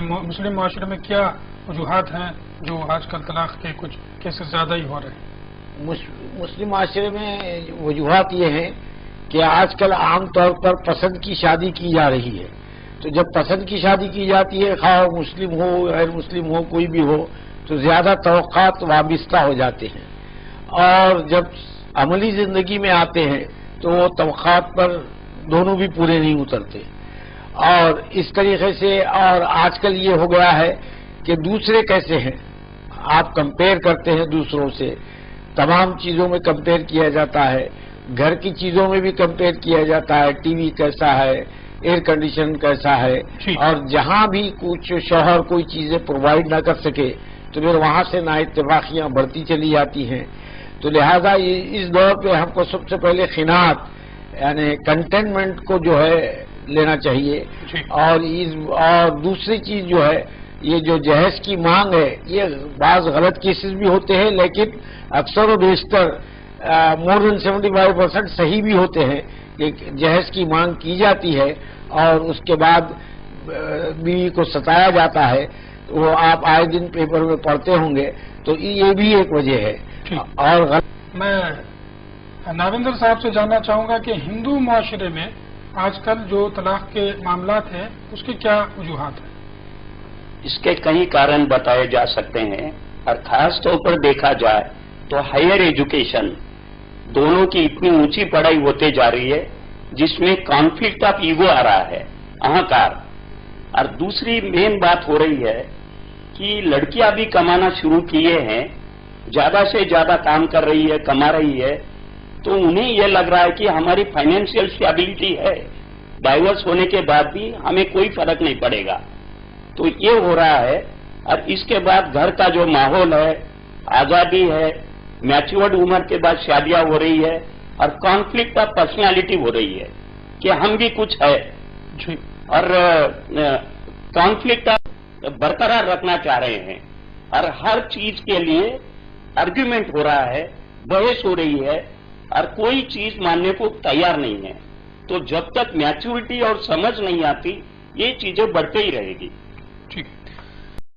مسلم معاشرے میں کیا وجوہات ہیں جو آج کل طلاق کے کچھ کیسز زیادہ ہی ہو رہے ہیں؟ مسلم معاشرے میں وجوہات یہ ہیں کہ آج کل عام طور پر پسند کی شادی کی جا رہی ہے، تو جب پسند کی شادی کی جاتی ہے، خواہ مسلم ہو غیر مسلم ہو کوئی بھی ہو، تو زیادہ توقعات وابستہ ہو جاتے ہیں، اور جب عملی زندگی میں آتے ہیں تو وہ توقعات پر دونوں بھی پورے نہیں اترتے، اور اس طریقے سے اور آج کل یہ ہو گیا ہے کہ دوسرے کیسے ہیں آپ کمپیئر کرتے ہیں دوسروں سے، تمام چیزوں میں کمپیئر کیا جاتا ہے، گھر کی چیزوں میں بھی کمپیئر کیا جاتا ہے، ٹی وی کیسا ہے، ایئر کنڈیشن کیسا ہے، اور جہاں بھی کچھ شوہر کوئی چیزیں پرووائڈ نہ کر سکے تو پھر وہاں سے نا اتفاقیاں بڑھتی چلی جاتی ہیں۔ تو لہذا اس دور پہ ہم کو سب سے پہلے قناعت یعنی کنٹینمنٹ کو جو ہے لینا چاہیے، اور دوسری چیز جو ہے یہ جو جہیز کی مانگ ہے، یہ بعض غلط کیسز بھی ہوتے ہیں لیکن اکثر و بیشتر مور دین 75% صحیح بھی ہوتے ہیں کہ جہیز کی مانگ کی جاتی ہے اور اس کے بعد بیوی کو ستایا جاتا ہے، وہ آپ آئے دن پیپر میں پڑھتے ہوں گے، تو یہ بھی ایک وجہ ہے۔ اور میں ناویندر صاحب سے جاننا چاہوں گا کہ ہندو معاشرے میں آج کل جو طلاق کے معاملات ہیں اس کے کیا وجوہات ہیں؟ اس کے کئی کارن بتائے جا سکتے ہیں، اور خاص طور پر دیکھا جائے تو ہائر ایجوکیشن دونوں کی اتنی اونچی پڑھائی ہوتے جا رہی ہے جس میں کانفلکٹ آف ایگو آ رہا ہے، اہنکار، اور دوسری مین بات ہو رہی ہے کہ لڑکیاں بھی کمانا شروع کیے ہیں، زیادہ سے زیادہ کام کر رہی ہے، کما رہی ہے، تو انہیں یہ لگ رہا ہے کہ ہماری فائنینشیل اسٹیبلٹی ہے، ڈائیورس ہونے کے بعد بھی ہمیں کوئی فرق نہیں پڑے گا، تو یہ ہو رہا ہے۔ اور اس کے بعد گھر کا جو ماحول ہے، آزادی ہے، میچورڈ عمر کے بعد شادیاں ہو رہی ہے، اور کانفلکٹ آف پرسنالٹی ہو رہی ہے کہ ہم بھی کچھ ہے، اور کانفلکٹ برقرار رکھنا چاہ رہے ہیں، اور ہر چیز کے لیے آرگیومنٹ ہو رہا ہے، بحث ہو رہی ہے، اور کوئی چیز ماننے کو تیار نہیں ہے۔ تو جب تک میچورٹی اور سمجھ نہیں آتی یہ چیزیں بڑھتے ہی رہے گی۔